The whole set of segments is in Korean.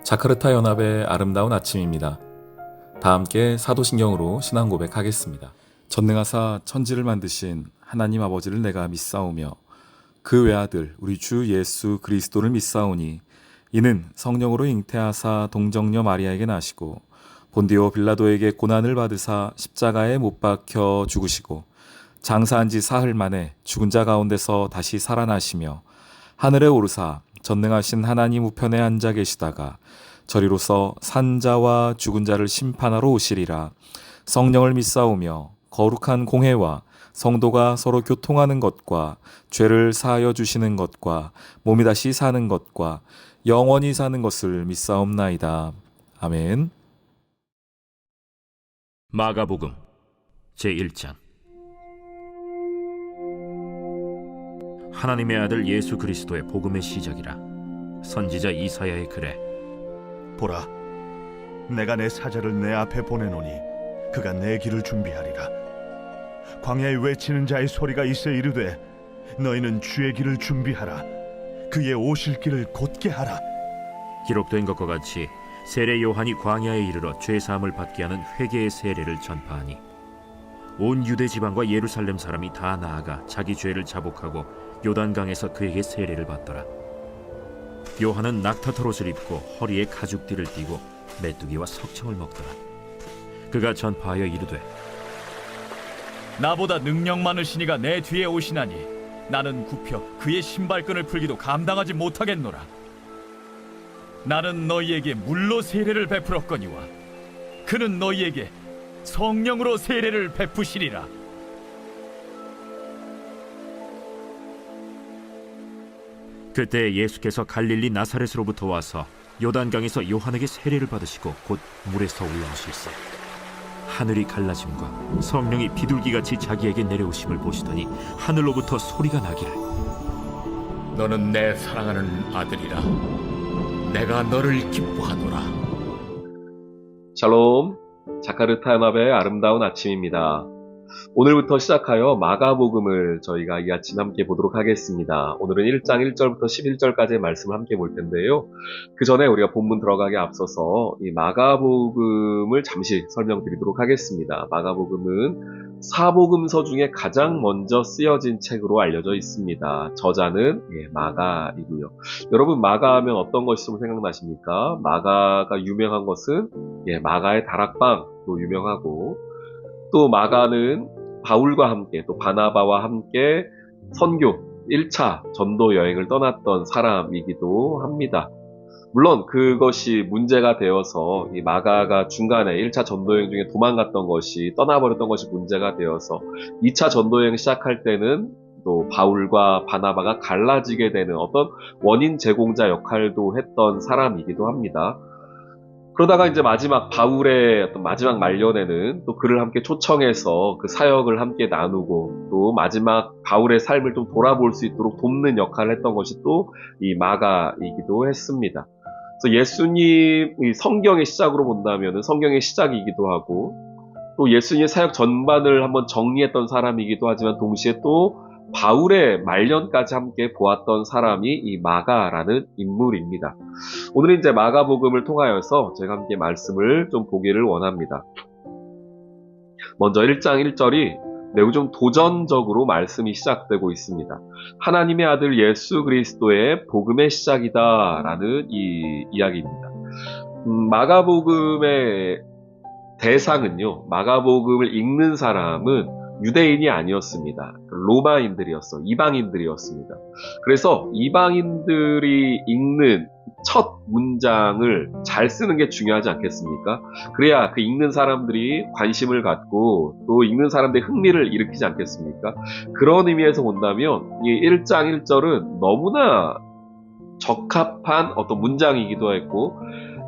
자카르타 연합의 아름다운 아침입니다. 다 함께 사도신경으로 신앙 고백하겠습니다. 전능하사 천지를 만드신 하나님 아버지를 내가 믿사오며 그 외아들 우리 주 예수 그리스도를 믿사오니 이는 성령으로 잉태하사 동정녀 마리아에게 나시고 본디오 빌라도에게 고난을 받으사 십자가에 못 박혀 죽으시고 장사한 지 사흘 만에 죽은 자 가운데서 다시 살아나시며 하늘에 오르사 전능하신 하나님 우편에 앉아 계시다가 저리로서 산자와 죽은 자를 심판하러 오시리라. 성령을 믿사오며 거룩한 공회와 성도가 서로 교통하는 것과 죄를 사하여 주시는 것과 몸이 다시 사는 것과 영원히 사는 것을 믿사옵나이다. 아멘. 마가복음 제1장. 하나님의 아들 예수 그리스도의 복음의 시작이라. 선지자 이사야의 글에 보라, 내가 내 사자를 내 앞에 보내노니 그가 내 길을 준비하리라. 광야에 외치는 자의 소리가 있어 이르되 너희는 주의 길을 준비하라. 그의 오실 길을 곧게 하라. 기록된 것과 같이 세례 요한이 광야에 이르러 죄 사함을 받게 하는 회개의 세례를 전파하니 온 유대 지방과 예루살렘 사람이 다 나아가 자기 죄를 자복하고 요단강에서 그에게 세례를 받더라. 요한은 낙타털 옷을 입고 허리에 가죽띠를 띠고 메뚜기와 석청을 먹더라. 그가 전파하여 이르되 나보다 능력 많으신 이가 내 뒤에 오시나니 나는 굽혀 그의 신발끈을 풀기도 감당하지 못하겠노라. 나는 너희에게 물로 세례를 베풀었거니와 그는 너희에게 성령으로 세례를 베푸시리라. 그때 예수께서 갈릴리 나사렛으로부터 와서 요단강에서 요한에게 세례를 받으시고 곧 물에서 올라오실세. 하늘이 갈라짐과 성령이 비둘기같이 자기에게 내려오심을 보시더니 하늘로부터 소리가 나기를 너는 내 사랑하는 아들이라. 내가 너를 기뻐하노라. 샬롬, 자카르타 연합의 아름다운 아침입니다. 오늘부터 시작하여 마가복음을 저희가 이 아침 함께 보도록 하겠습니다. 오늘은 1장 1절부터 11절까지의 말씀을 함께 볼 텐데요. 그 전에 우리가 본문 들어가기 앞서서 이 마가복음을 잠시 설명드리도록 하겠습니다. 마가복음은 사복음서 중에 가장 먼저 쓰여진 책으로 알려져 있습니다. 저자는 마가이고요. 여러분, 마가하면 어떤 것이 좀 생각나십니까? 마가가 유명한 것은 마가의 다락방도 유명하고, 또 마가는 바울과 함께 또 바나바와 함께 선교 1차 전도 여행을 떠났던 사람이기도 합니다. 물론 그것이 문제가 되어서 이 마가가 중간에 1차 전도 여행 중에 도망갔던 것이 떠나버렸던 것이 문제가 되어서 2차 전도 여행 시작할 때는 또 바울과 바나바가 갈라지게 되는 어떤 원인 제공자 역할도 했던 사람이기도 합니다. 그러다가 이제 마지막 바울의 어떤 마지막 말년에는 또 그를 함께 초청해서 그 사역을 함께 나누고 또 마지막 바울의 삶을 좀 돌아볼 수 있도록 돕는 역할을 했던 것이 또 이 마가이기도 했습니다. 그래서 예수님이 성경의 시작으로 본다면은 성경의 시작이기도 하고 또 예수님의 사역 전반을 한번 정리했던 사람이기도 하지만 동시에 또 바울의 말년까지 함께 보았던 사람이 이 마가라는 인물입니다. 오늘은 이제 마가복음을 통하여서 제가 함께 말씀을 좀 보기를 원합니다. 먼저 1장 1절이 매우 좀 도전적으로 말씀이 시작되고 있습니다. 하나님의 아들 예수 그리스도의 복음의 시작이다 라는 이 이야기입니다. 마가복음의 대상은요, 마가복음을 읽는 사람은 유대인이 아니었습니다. 로마인들이었어요. 이방인들이었습니다. 그래서 이방인들이 읽는 첫 문장을 잘 쓰는 게 중요하지 않겠습니까? 그래야 그 읽는 사람들이 관심을 갖고 또 읽는 사람들의 흥미를 일으키지 않겠습니까? 그런 의미에서 본다면 이 1장 1절은 너무나 적합한 어떤 문장이기도 했고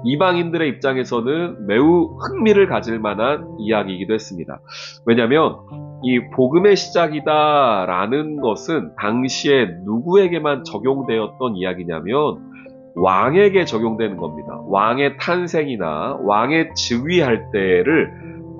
이방인들의 입장에서는 매우 흥미를 가질 만한 이야기이기도 했습니다. 왜냐하면 이 복음의 시작이다라는 것은 당시에 누구에게만 적용되었던 이야기냐면 왕에게 적용되는 겁니다. 왕의 탄생이나 왕의 즉위할 때를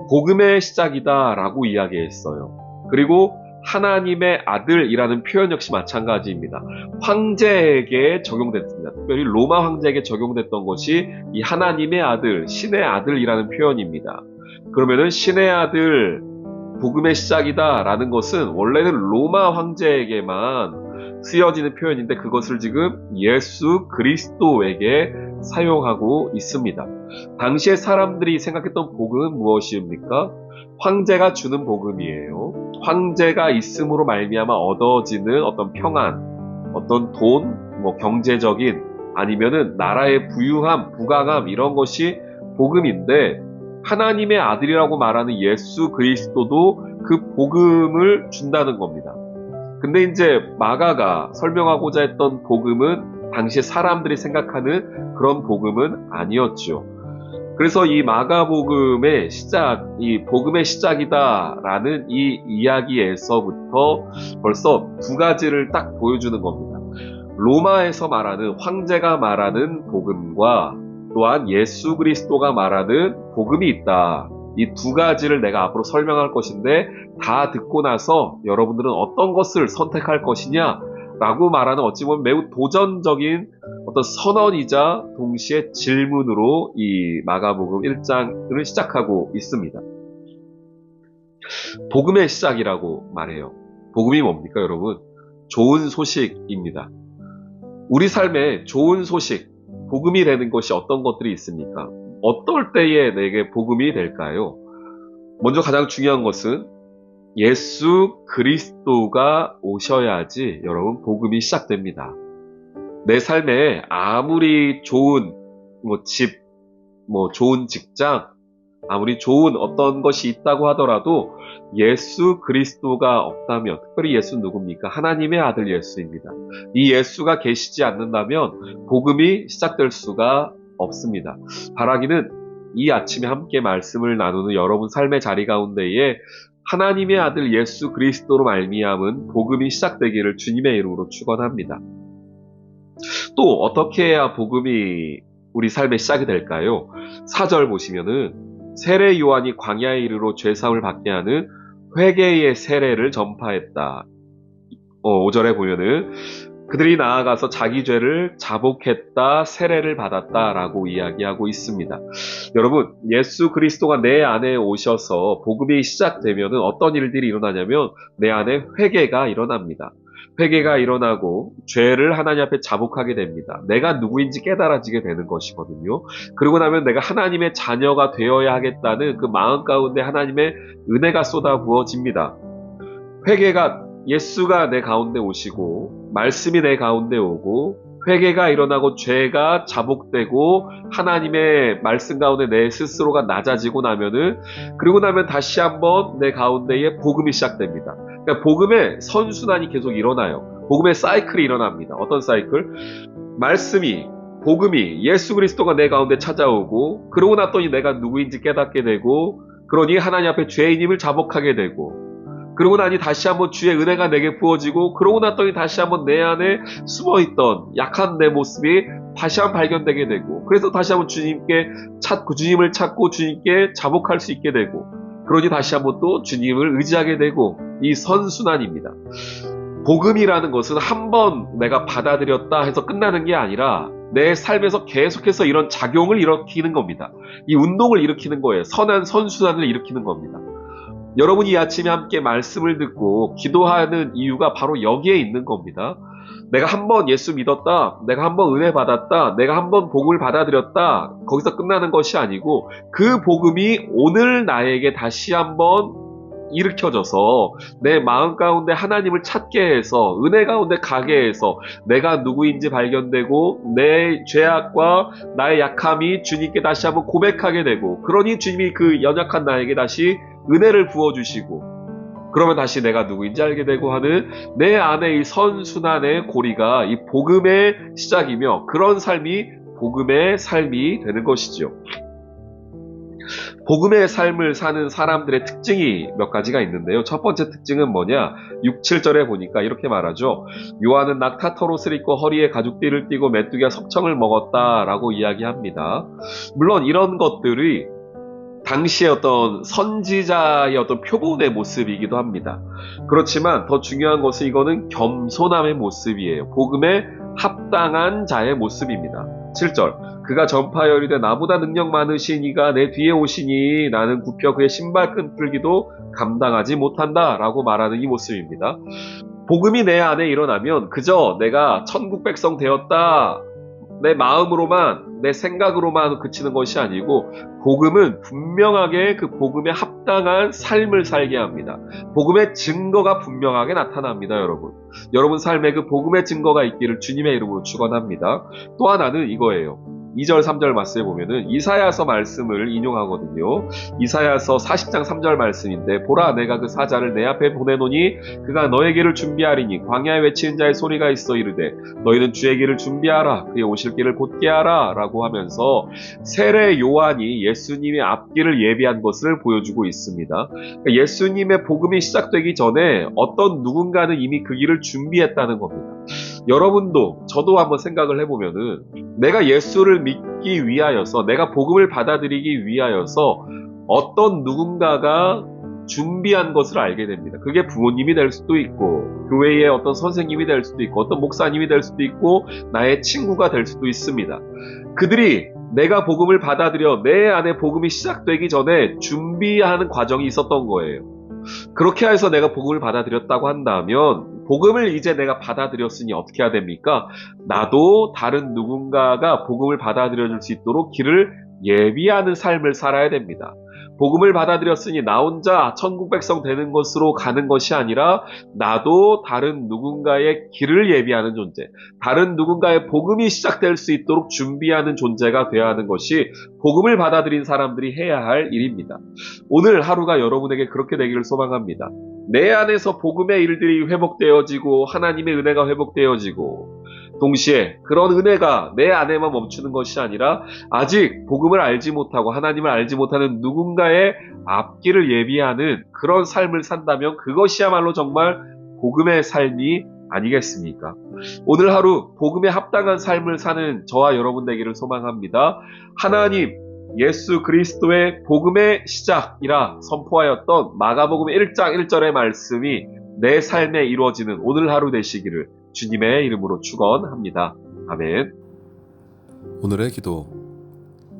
복음의 시작이다라고 이야기했어요. 그리고 하나님의 아들이라는 표현 역시 마찬가지입니다. 황제에게 적용됐습니다. 특별히 로마 황제에게 적용됐던 것이 이 하나님의 아들, 신의 아들이라는 표현입니다. 그러면은 신의 아들, 복음의 시작이다라는 것은 원래는 로마 황제에게만 쓰여지는 표현인데 그것을 지금 예수 그리스도에게 사용하고 있습니다. 당시에 사람들이 생각했던 복음은 무엇입니까? 황제가 주는 복음이에요. 황제가 있음으로 말미암아 얻어지는 어떤 평안, 어떤 돈, 경제적인 아니면은 나라의 부유함, 부강함 이런 것이 복음인데 하나님의 아들이라고 말하는 예수 그리스도도 그 복음을 준다는 겁니다. 근데 이제 마가가 설명하고자 했던 복음은 당시 사람들이 생각하는 그런 복음은 아니었죠. 그래서 이 마가복음의 시작, 이 복음의 시작이다라는 이 이야기에서부터 벌써 두 가지를 딱 보여주는 겁니다. 로마에서 말하는 황제가 말하는 복음과 또한 예수 그리스도가 말하는 복음이 있다. 이 두 가지를 내가 앞으로 설명할 것인데 다 듣고 나서 여러분들은 어떤 것을 선택할 것이냐 라고 말하는 어찌 보면 매우 도전적인 어떤 선언이자 동시에 질문으로 이 마가복음 1장을 시작하고 있습니다. 복음의 시작이라고 말해요. 복음이 뭡니까 여러분? 좋은 소식입니다. 우리 삶에 좋은 소식, 복음이 되는 것이 어떤 것들이 있습니까? 어떨 때에 내게 복음이 될까요? 먼저 가장 중요한 것은 예수 그리스도가 오셔야지 여러분 복음이 시작됩니다. 내 삶에 아무리 좋은 집, 좋은 직장, 아무리 좋은 어떤 것이 있다고 하더라도 예수 그리스도가 없다면, 특별히 예수 누굽니까? 하나님의 아들 예수입니다. 이 예수가 계시지 않는다면 복음이 시작될 수가 없습니다. 바라기는 이 아침에 함께 말씀을 나누는 여러분 삶의 자리 가운데에 하나님의 아들 예수 그리스도로 말미암은 복음이 시작되기를 주님의 이름으로 축원합니다. 또 어떻게 해야 복음이 우리 삶의 시작이 될까요? 4절 보시면은 세례 요한이 광야에 이르러 죄사함을 받게 하는 회개의 세례를 전파했다. 5절에 보면은 그들이 나아가서 자기 죄를 자복했다, 세례를 받았다라고 이야기하고 있습니다. 여러분, 예수 그리스도가 내 안에 오셔서 복음이 시작되면은 어떤 일들이 일어나냐면 내 안에 회개가 일어납니다. 회개가 일어나고 죄를 하나님 앞에 자복하게 됩니다. 내가 누구인지 깨달아지게 되는 것이거든요. 그러고 나면 내가 하나님의 자녀가 되어야 하겠다는 그 마음 가운데 하나님의 은혜가 쏟아 부어집니다. 회개가 예수가 내 가운데 오시고 말씀이 내 가운데 오고 회개가 일어나고 죄가 자복되고 하나님의 말씀 가운데 내 스스로가 낮아지고 나면은 그리고 나면 다시 한번 내 가운데에 복음이 시작됩니다. 그러니까 복음의 선순환이 계속 일어나요. 복음의 사이클이 일어납니다. 어떤 사이클? 말씀이 복음이 예수 그리스도가 내 가운데 찾아오고 그러고 났더니 내가 누구인지 깨닫게 되고 그러니 하나님 앞에 죄인임을 자복하게 되고 그러고 나니 다시 한번 주의 은혜가 내게 부어지고 그러고 났더니 다시 한번 내 안에 숨어있던 약한 내 모습이 다시 한번 발견되게 되고 그래서 다시 한번 주님을 찾고 주님께 자복할 수 있게 되고 그러니 다시 한번 또 주님을 의지하게 되고 이 선순환입니다. 복음이라는 것은 한번 내가 받아들였다 해서 끝나는 게 아니라 내 삶에서 계속해서 이런 작용을 일으키는 겁니다. 이 운동을 일으키는 거예요. 선한 선순환을 일으키는 겁니다. 여러분이 이 아침에 함께 말씀을 듣고 기도하는 이유가 바로 여기에 있는 겁니다. 내가 한번 예수 믿었다, 내가 한번 은혜 받았다, 내가 한번 복음을 받아들였다, 거기서 끝나는 것이 아니고 그 복음이 오늘 나에게 다시 한번 일으켜져서 내 마음 가운데 하나님을 찾게 해서 은혜 가운데 가게 해서 내가 누구인지 발견되고 내 죄악과 나의 약함이 주님께 다시 한번 고백하게 되고 그러니 주님이 그 연약한 나에게 다시 은혜를 부어주시고 그러면 다시 내가 누구인지 알게 되고 하는 내 안에 이 선순환의 고리가 이 복음의 시작이며 그런 삶이 복음의 삶이 되는 것이죠. 복음의 삶을 사는 사람들의 특징이 몇 가지가 있는데요. 첫 번째 특징은 뭐냐? 6, 7절에 보니까 이렇게 말하죠. 요한은 낙타털옷을 입고 허리에 가죽띠를 띠고 메뚜기와 석청을 먹었다라고 이야기합니다. 물론 이런 것들이 당시의 어떤 선지자의 어떤 표본의 모습이기도 합니다. 그렇지만 더 중요한 것은 이거는 겸손함의 모습이에요. 복음에 합당한 자의 모습입니다. 7절 그가 전파하여 이르되 나보다 능력 많으신 이가 내 뒤에 오시니 나는 굽혀 그의 신발끈 풀기도 감당하지 못한다 라고 말하는 이 모습입니다. 복음이 내 안에 일어나면 그저 내가 천국 백성 되었다 내 마음으로만 내 생각으로만 그치는 것이 아니고 복음은 분명하게 그 복음에 합당한 삶을 살게 합니다. 복음의 증거가 분명하게 나타납니다. 여러분 삶에 그 복음의 증거가 있기를 주님의 이름으로 축원합니다. 또 하나는 이거예요. 2절 3절 말씀에 보면은 이사야서 말씀을 인용하거든요. 이사야서 40장 3절 말씀인데 보라 내가 그 사자를 내 앞에 보내노니 그가 너의 길을 준비하리니 광야에 외치는 자의 소리가 있어 이르되 너희는 주의 길을 준비하라 그의 오실 길을 곧게 하라 라고 하면서 세례 요한이 예수님의 앞길을 예비한 것을 보여주고 있습니다. 그러니까 예수님의 복음이 시작되기 전에 어떤 누군가는 이미 그 길을 준비했다는 겁니다. 여러분도 저도 한번 생각을 해보면은 내가 예수를 믿기 위하여서 내가 복음을 받아들이기 위하여서 어떤 누군가가 준비한 것을 알게 됩니다. 그게 부모님이 될 수도 있고 교회의 어떤 선생님이 될 수도 있고 어떤 목사님이 될 수도 있고 나의 친구가 될 수도 있습니다. 그들이 내가 복음을 받아들여 내 안에 복음이 시작되기 전에 준비하는 과정이 있었던 거예요. 그렇게 해서 내가 복음을 받아들였다고 한다면 복음을 이제 내가 받아들였으니 어떻게 해야 됩니까? 나도 다른 누군가가 복음을 받아들여줄 수 있도록 길을 예비하는 삶을 살아야 됩니다. 복음을 받아들였으니 나 혼자 천국 백성 되는 것으로 가는 것이 아니라 나도 다른 누군가의 길을 예비하는 존재, 다른 누군가의 복음이 시작될 수 있도록 준비하는 존재가 되어야 하는 것이 복음을 받아들인 사람들이 해야 할 일입니다. 오늘 하루가 여러분에게 그렇게 되기를 소망합니다. 내 안에서 복음의 일들이 회복되어지고 하나님의 은혜가 회복되어지고 동시에 그런 은혜가 내 안에만 멈추는 것이 아니라 아직 복음을 알지 못하고 하나님을 알지 못하는 누군가의 앞길을 예비하는 그런 삶을 산다면 그것이야말로 정말 복음의 삶이 아니겠습니까? 오늘 하루 복음에 합당한 삶을 사는 저와 여러분 되기를 소망합니다. 하나님 예수 그리스도의 복음의 시작이라 선포하였던 마가복음 1장 1절의 말씀이 내 삶에 이루어지는 오늘 하루 되시기를 주님의 이름으로 축원합니다. 아멘. 오늘의 기도.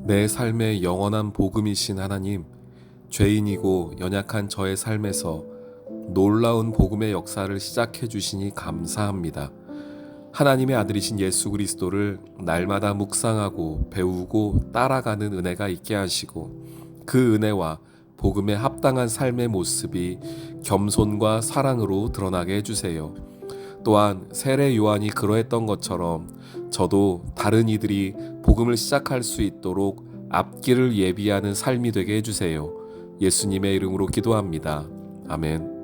내 삶의 영원한 복음이신 하나님, 죄인이고 연약한 저의 삶에서 놀라운 복음의 역사를 시작해 주시니 감사합니다. 하나님의 아들이신 예수 그리스도를 날마다 묵상하고 배우고 따라가는 은혜가 있게 하시고 그 은혜와 복음에 합당한 삶의 모습이 겸손과 사랑으로 드러나게 해주세요. 또한 세례 요한이 그러했던 것처럼 저도 다른 이들이 복음을 시작할 수 있도록 앞길을 예비하는 삶이 되게 해주세요. 예수님의 이름으로 기도합니다. 아멘.